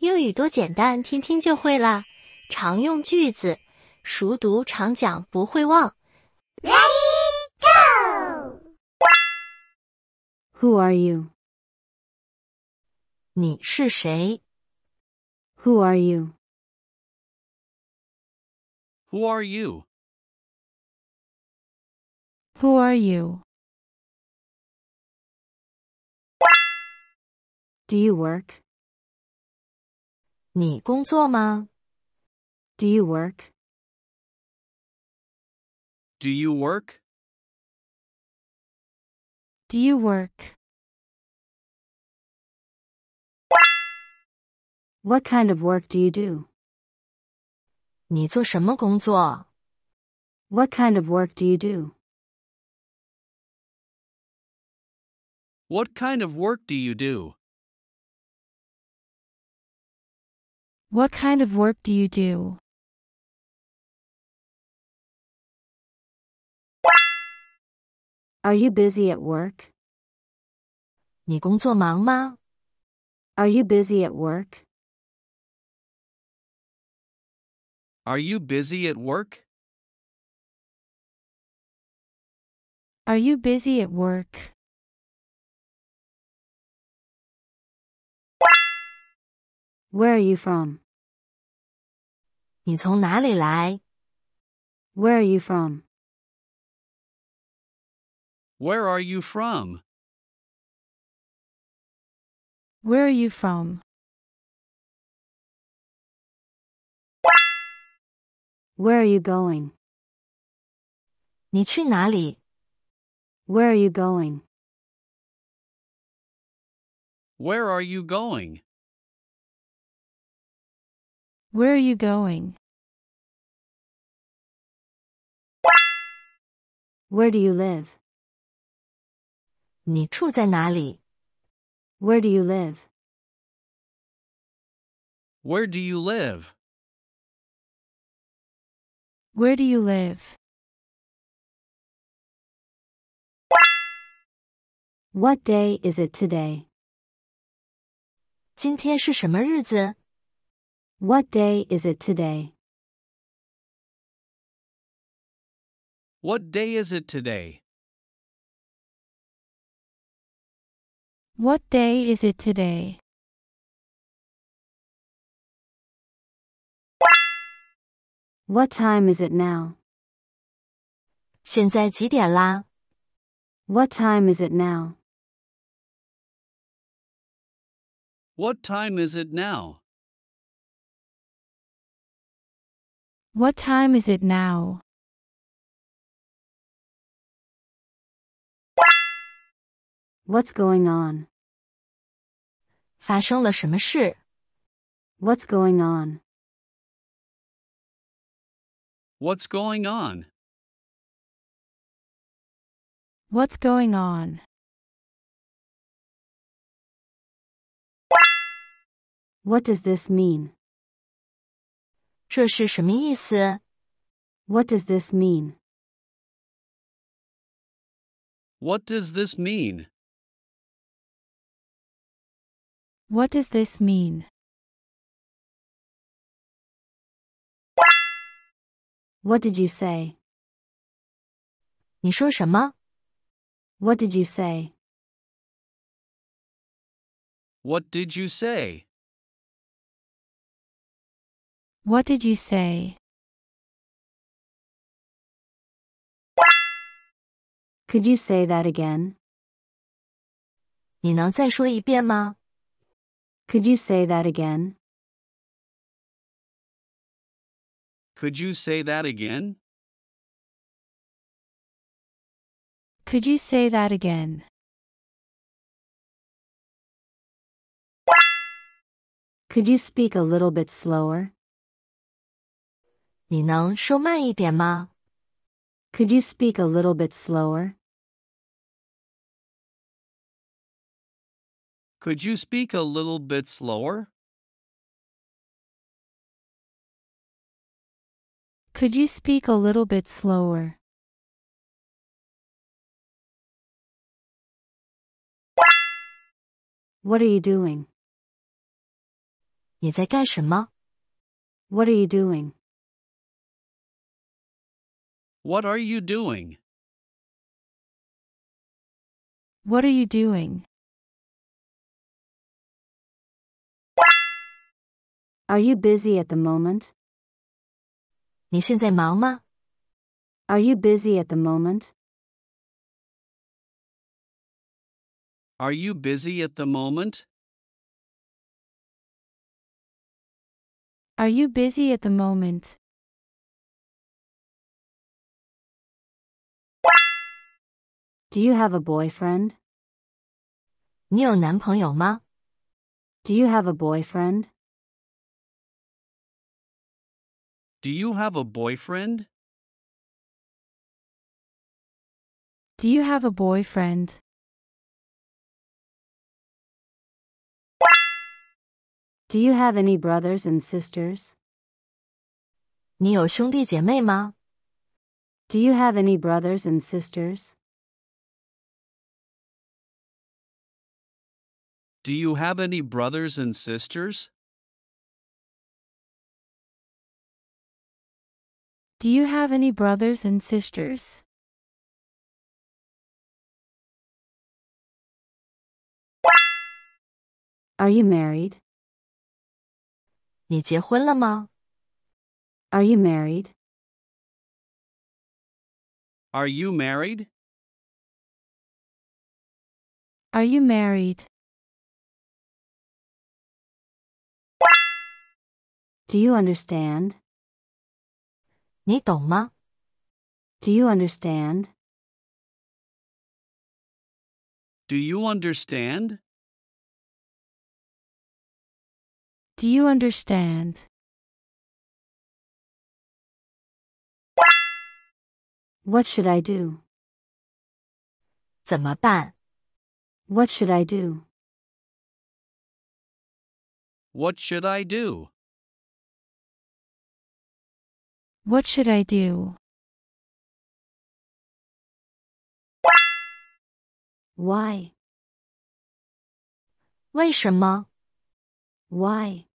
英语多简单，听听就会啦。常用句子，熟读常讲不会忘。Ready, go! Who are you? 你是谁？ Who are you? Who are you? Who are you? Do you work? 你工作吗？ Do you work? Do you work? Do you work? What kind of work do you do? 你做什么工作？ What kind of work do you do? What kind of work do you do? What kind of work do you do? Are you busy at work? 你工作忙吗？ Are you busy at work? Are you busy at work? Are you busy at work? Where are you from? 你从哪里来？ Where are you from? Where are you from? Where are you from? Where are you going? 你去哪里？ Where are you going? Where are you going? Where are you going? Where do you live? 你住在哪里？ Where do you live? Where do you live? Where do you live? What day is it today? 今天是什么日子？ What day is it today? What day is it today? What day is it today? What time is it now? 现在几点啦？ What time is it now? What time is it now? What time is it now? What's going on? 发生了什么事？ What's going on? What's going on? What's going on? What does this mean? 这是什么意思？ What does this mean? What does this mean? What does this mean? What did you say? 你说什么？ What did you say? What did you say? What did you say? Could you say that again? 你能再说一遍吗？ Could you say that again? Could you say that again? Could you say that again? Could you speak a little bit slower? 你能说慢一点吗？ Could you speak a little bit slower? Could you speak a little bit slower? Could you speak a little bit slower? What are you doing? 你在干什么？ What are you doing? What are you doing? What are you doing? Are you busy at the moment? 你现在忙吗？ Are you busy at the moment? Are you busy at the moment? Are you busy at the moment? Do you have a boyfriend? 你有男朋友吗？ Do you have a boyfriend? Do you have a boyfriend? Do you have a boyfriend? Do you have any brothers and sisters? 你有兄弟姐妹吗？ Do you have any brothers and sisters? Do you have any brothers and sisters? Do you have any brothers and sisters? Are you married? 你结婚了吗？ Are you married? Are you married? Are you married? Do you understand? 你懂吗？ Do you understand? Do you understand? Do you understand? What should I do? 怎么办？ What should I do? What should I do? What should I do? Why? 为什么？ Why?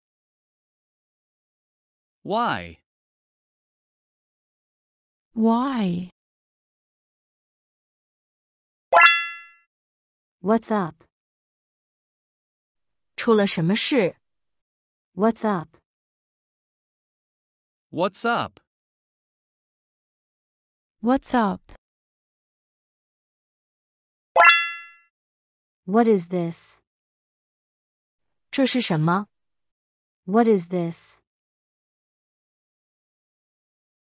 Why? Why? What's up? 出了什么事？ What's up? What's up? What's up? What is this? 这是什么？ What is this?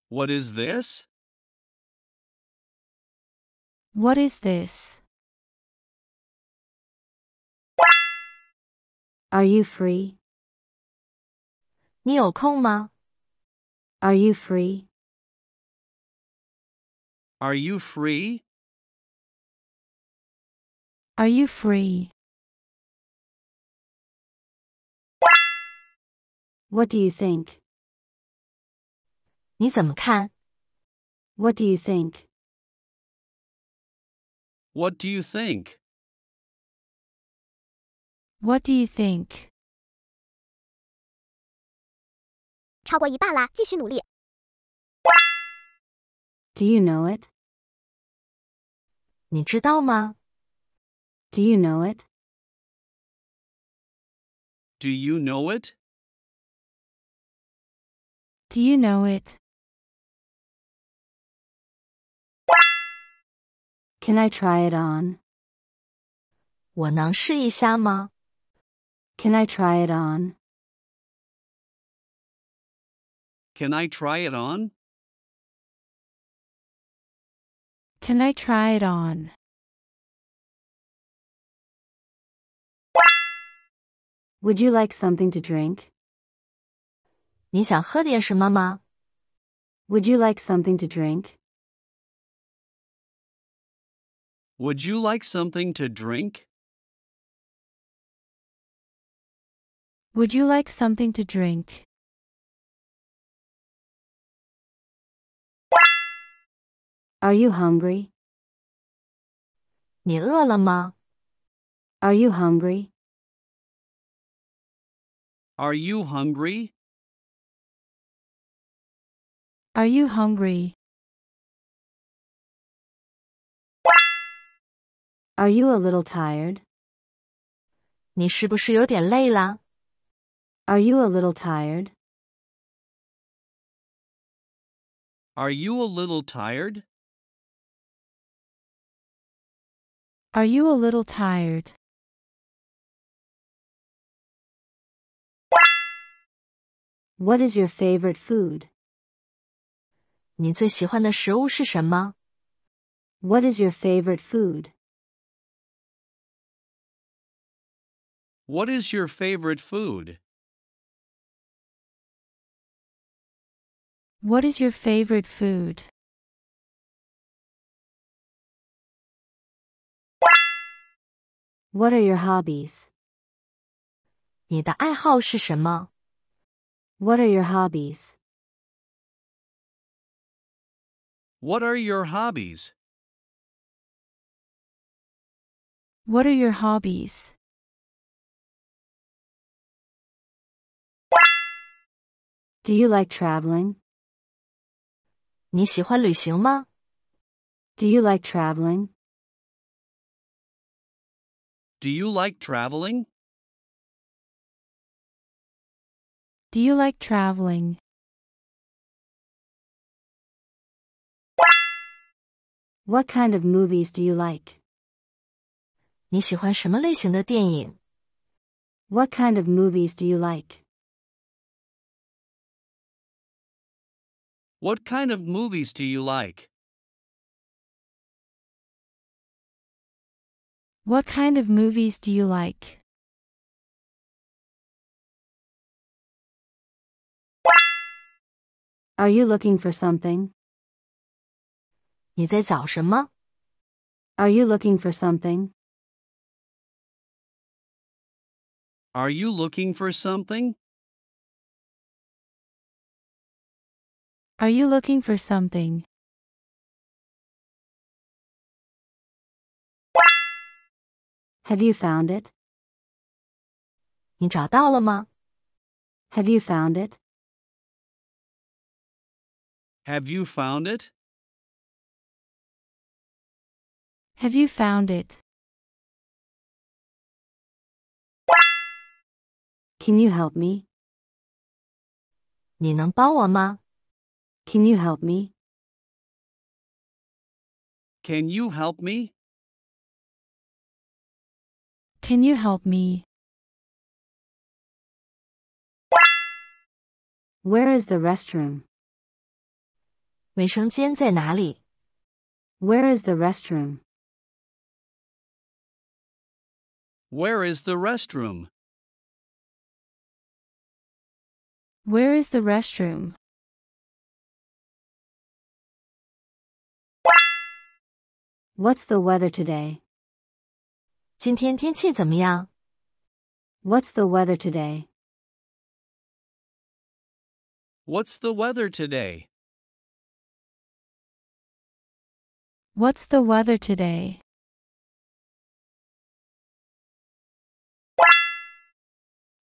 What is this? What is this? Are you free? 你有空吗？ Are you free? Are you free? Are you free? What do you think? 你怎么看？ What do you think? What do you think? What do you think? 超过一半啦，继续努力。Do you know it? 你知道吗？ Do you know it? Do you know it? Do you know it? Can I try it on? 我能试一下吗？ Can I try it on? Can I try it on? Can I try it on? Would you like something to drink? 你想喝点什么吗？ Would you like something to drink? Would you like something to drink? Would you like something to drink? Are you hungry? 你饿了吗？ Are you hungry? Are you hungry? Are you hungry? Are you a little tired? 你是不是有点累啦？ Are you a little tired? Are you a little tired? Are you a little tired? What is your favorite food? 你最喜欢的食物是什么？ What is your favorite food? What is your favorite food? What is your favorite food? What are your hobbies? 你的爱好是什么？ What are your hobbies? What are your hobbies? What are your hobbies? Do you like traveling? 你喜欢旅行吗？ Do you like traveling? Do you like traveling? Do you like traveling? What kind of movies do you like? 你喜欢什么类型的电影？ What kind of movies do you like? What kind of movies do you like? What kind of movies do you like? Are you looking for something? 你在找什么？ Are you looking for something? Are you looking for something? Are you looking for something? Have you found it? 你找到了吗？ Have you found it? Have you found it? Have you found it? Can you help me? 你能帮我吗？ Can you help me? Can you help me? Can you help me? Where is the restroom? 卫生间在哪里？ Where is the restroom? Where is the restroom? Where is the restroom? What's the weather today? 今天天气怎么样？ What's the weather today? What's the weather today? What's the weather today?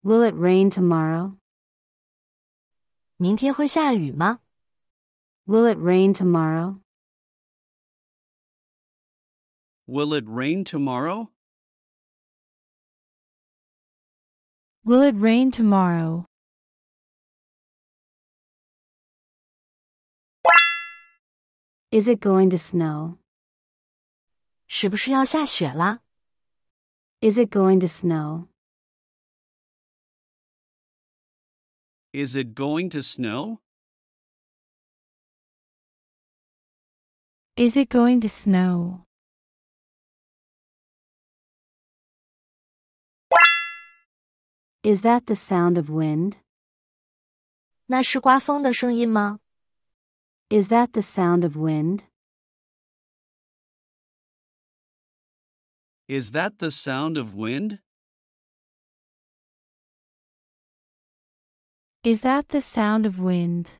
Will it rain tomorrow? 明天会下雨吗？ Will it rain tomorrow? Will it rain tomorrow? Will it rain tomorrow? Is it going to snow? 是不是要下雪啦？ Is it going to snow? Is it going to snow? Is it going to snow? Is that the sound of wind? 那是刮风的声音吗？ Is that the sound of wind? Is that the sound of wind? Is that the sound of wind?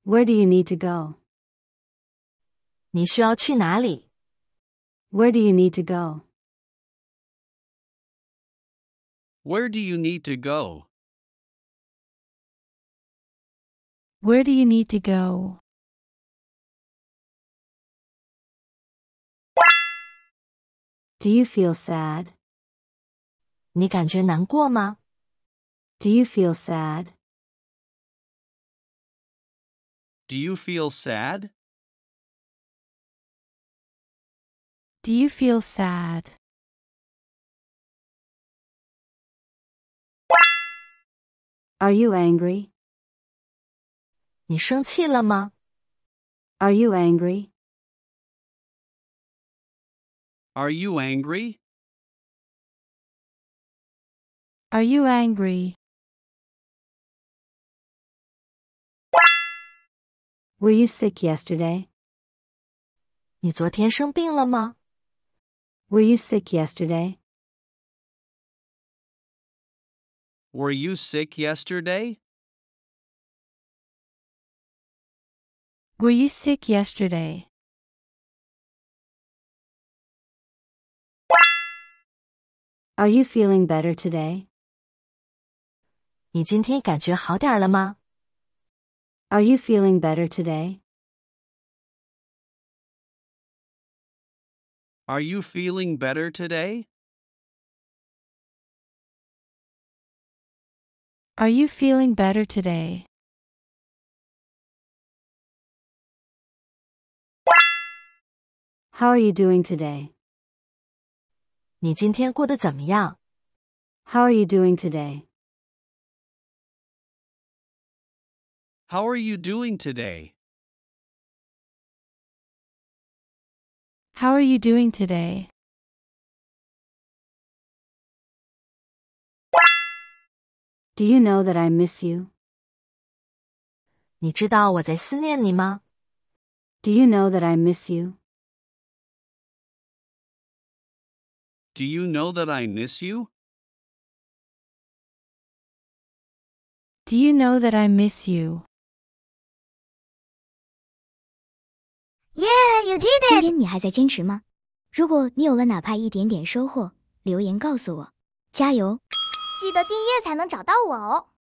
Where do you need to go? 你需要去哪里？ Where do you need to go? Where do you need to go? Where do you need to go? Do you feel sad? 你感觉难过吗？ Do you feel sad? Do you feel sad? Do you feel sad? Are you angry? 你生气了吗？ Are you angry? Are you angry? Are you angry? Were you sick yesterday? 你昨天生病了吗？ Were you sick yesterday? Were you sick yesterday? Were you sick yesterday? Are you feeling better today? 你今天感觉好点了吗？ Are you feeling better today? Are you feeling better today? Are you feeling better today? How are you doing today? 你今天过得怎么样？ How are you doing today? How are you doing today? How are you doing today? Do you know that I miss you? 你知道我在思念你吗？ Do you know that I miss you? Do you know that I miss you? Do you know that I miss you? Yeah, you did 今 it! 天你还在坚持吗？如果你有了哪怕一点点收获，留言告诉我。加油！记得订阅才能找到我哦。